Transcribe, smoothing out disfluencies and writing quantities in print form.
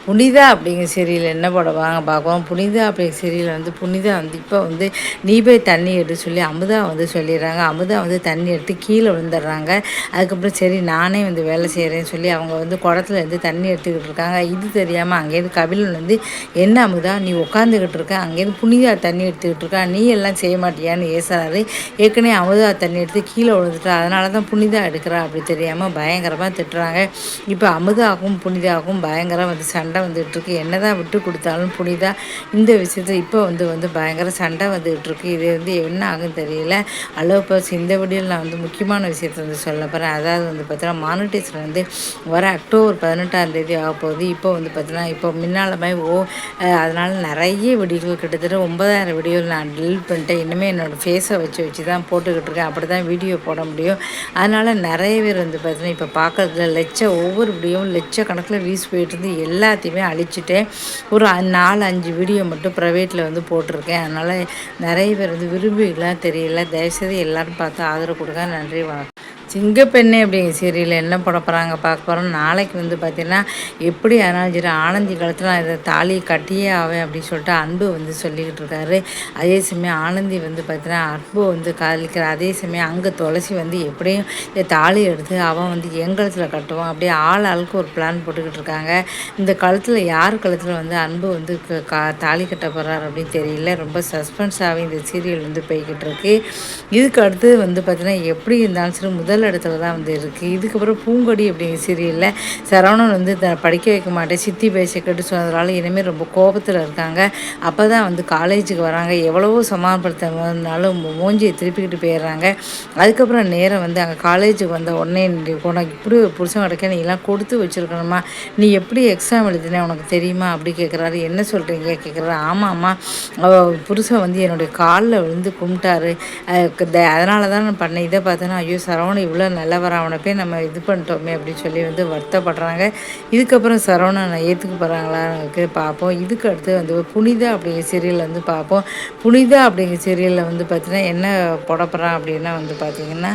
புனிதா அப்படிங்கிற சீரியல் என்ன படம் வாங்க பார்க்கலாம். புனிதா அப்படிங்கிற சீரியல் வந்து புனிதா வந்து இப்போ வந்து நீ போய் தண்ணி எடுத்து சொல்லி அமுதா வந்து சொல்லிடுறாங்க. அமுதா வந்து தண்ணி எடுத்து கீழே விழுந்துடுறாங்க. அதுக்கப்புறம் சரி நானே வந்து வேலை செய்கிறேன்னு சொல்லி அவங்க வந்து குடத்துல இருந்து தண்ணி எடுத்துக்கிட்டு இருக்காங்க. இது தெரியாமல் அங்கேருந்து கபிலன் வந்து என்ன அமுதா நீ உட்காந்துக்கிட்டு இருக்க, அங்கேருந்து புனிதா தண்ணி எடுத்துக்கிட்டு இருக்கா, நீ எல்லாம் செய்ய மாட்டியான்னு ஏசுறாரு. ஏற்கனவே அமுதா தண்ணி எடுத்து கீழே விழுந்துட்டா, அதனால தான் புனிதா எடுக்கிறா அப்படி தெரியாமல் பயங்கரமாக திட்டுறாங்க. இப்போ அமுதாவும் புனிதாவும் பயங்கரம் வந்து சண்டை வந்துகிட்ருக்கு. என்ன தான் விட்டு கொடுத்தாலும் புனிதா இந்த விஷயத்தில் இப்போ வந்து பயங்கர சண்டை வந்துகிட்ருக்கு. இது வந்து என்ன ஆகுன்னு தெரியல. ஹலோ பஸ் இந்த வீடியோவில் நான் வந்து முக்கியமான விஷயத்தை வந்து சொல்ல போகிறேன். அதாவது வந்து பார்த்தீங்கன்னா மானிட்டேஷன் வந்து வர அக்டோபர் 18 ஆக போகுது. இப்போ வந்து பார்த்தீங்கன்னா இப்போ முன்னாலுமே அதனால் நிறைய வீடியோகள் கிட்டத்தட்ட 9000 வீடியோவில் நான் டெலிட் பண்ணிட்டேன். இன்னுமே என்னோடய ஃபேஸை வச்சு தான் போட்டுக்கிட்டு இருக்கேன். அப்படி தான் வீடியோ போட முடியும். அதனால் நிறைய பேர் வந்து பார்த்தீங்கன்னா இப்போ பார்க்குறதுல ஒவ்வொரு வீடியோவும் லட்சக்கணக்கில் வியூஸ் போயிட்டு இருந்து எல்லாத்தையுமே அழிச்சிட்டேன். ஒரு 4-5 வீடியோ மட்டும் ப்ரைவேட்டில் வந்து போட்டிருக்கேன். அதனால் நிறைய பேர் வந்து விரும்பிலாம் தெரியல. தயவுசெய்து எல்லோரும் பார்த்து ஆதரவு கொடுங்க. நன்றி, வணக்கம். சிங்கப்பெண்ணே அப்படிங்கிற சீரியல் என்ன பண்ண போகிறாங்க பார்க்க போகிறோம். நாளைக்கு வந்து பார்த்திங்கன்னா எப்படி ஆனாலும் சரி ஆனந்தி காலத்தில் நான் இதை தாலி கட்டியே ஆவேன் அப்படின்னு சொல்லிட்டு அன்பு வந்து சொல்லிக்கிட்டு இருக்காரு. அதே சமயம் ஆனந்தி வந்து பார்த்திங்கன்னா அன்பு வந்து காதலிக்கிற அதே சமயம் அங்கே துளசி வந்து எப்படியும் இந்த தாலி எடுத்து அவன் வந்து எங்கலத்தில் கட்டுவான். அப்படியே ஆளுக்கு ஒரு பிளான் போட்டுக்கிட்டு இருக்காங்க. இந்த காலத்தில் யார் காலத்தில் வந்து அன்பு வந்து தாலி கட்ட போகிறார் அப்படின்னு தெரியல. ரொம்ப சஸ்பென்ஸாகவே இந்த சீரியல் வந்து போய்கிட்டு இருக்கு. இதுக்கு அடுத்து வந்து பார்த்திங்கன்னா எப்படி இருந்தாலும் சரி முதல் இடத்துல தான் வந்து இருக்குது. இதுக்கப்புறம் பூங்கொடி அப்படிங்கிற சீரியலில் சரவணன் வந்து படிக்க வைக்க மாட்டேன் சித்தி பேச கேட்டு சொன்னதுனால இனிமேல் ரொம்ப கோபத்தில் இருக்காங்க. அப்போ தான் வந்து காலேஜுக்கு வராங்க. எவ்வளவோ சமாளிப்படுத்தினாலும் மூஞ்சியை திருப்பிக்கிட்டு போயிடுறாங்க. அதுக்கப்புறம் நேரம் வந்து அங்கே காலேஜுக்கு வந்த உடனே உனக்கு இப்படி ஒரு புருஷன் கிடைக்க நீ எல்லாம் கொடுத்து வச்சுருக்கணுமா, நீ எப்படி எக்ஸாம் எழுதினே உனக்கு தெரியுமா அப்படி கேட்குறாரு. என்ன சொல்கிறீங்க கேட்குறாரு. ஆமாம்மா அவள் புருஷன் வந்து என்னுடைய காலில் விழுந்து கும்பிட்டாரு, அதனால தான் நான் பண்ணேன். இதை பார்த்தோன்னா ஐயோ சரவணன் இவ்வளோ நல்லவரா, அவனை போய் நம்ம இது பண்ணிட்டோமே அப்படின்னு சொல்லி வந்து வருத்தப்படுறாங்க. இதுக்கப்புறம் சரவணனை ஏற்றுக்க போகிறாங்களான்னு பார்ப்போம். இதுக்கு அடுத்து வந்து புனிதா அப்படிங்கிற சீரியல் வந்து பார்ப்போம். புனிதா அப்படிங்கிற சீரியலில் வந்து பார்த்திங்கன்னா என்ன போட போகிறான் அப்படின்னா வந்து பார்த்திங்கன்னா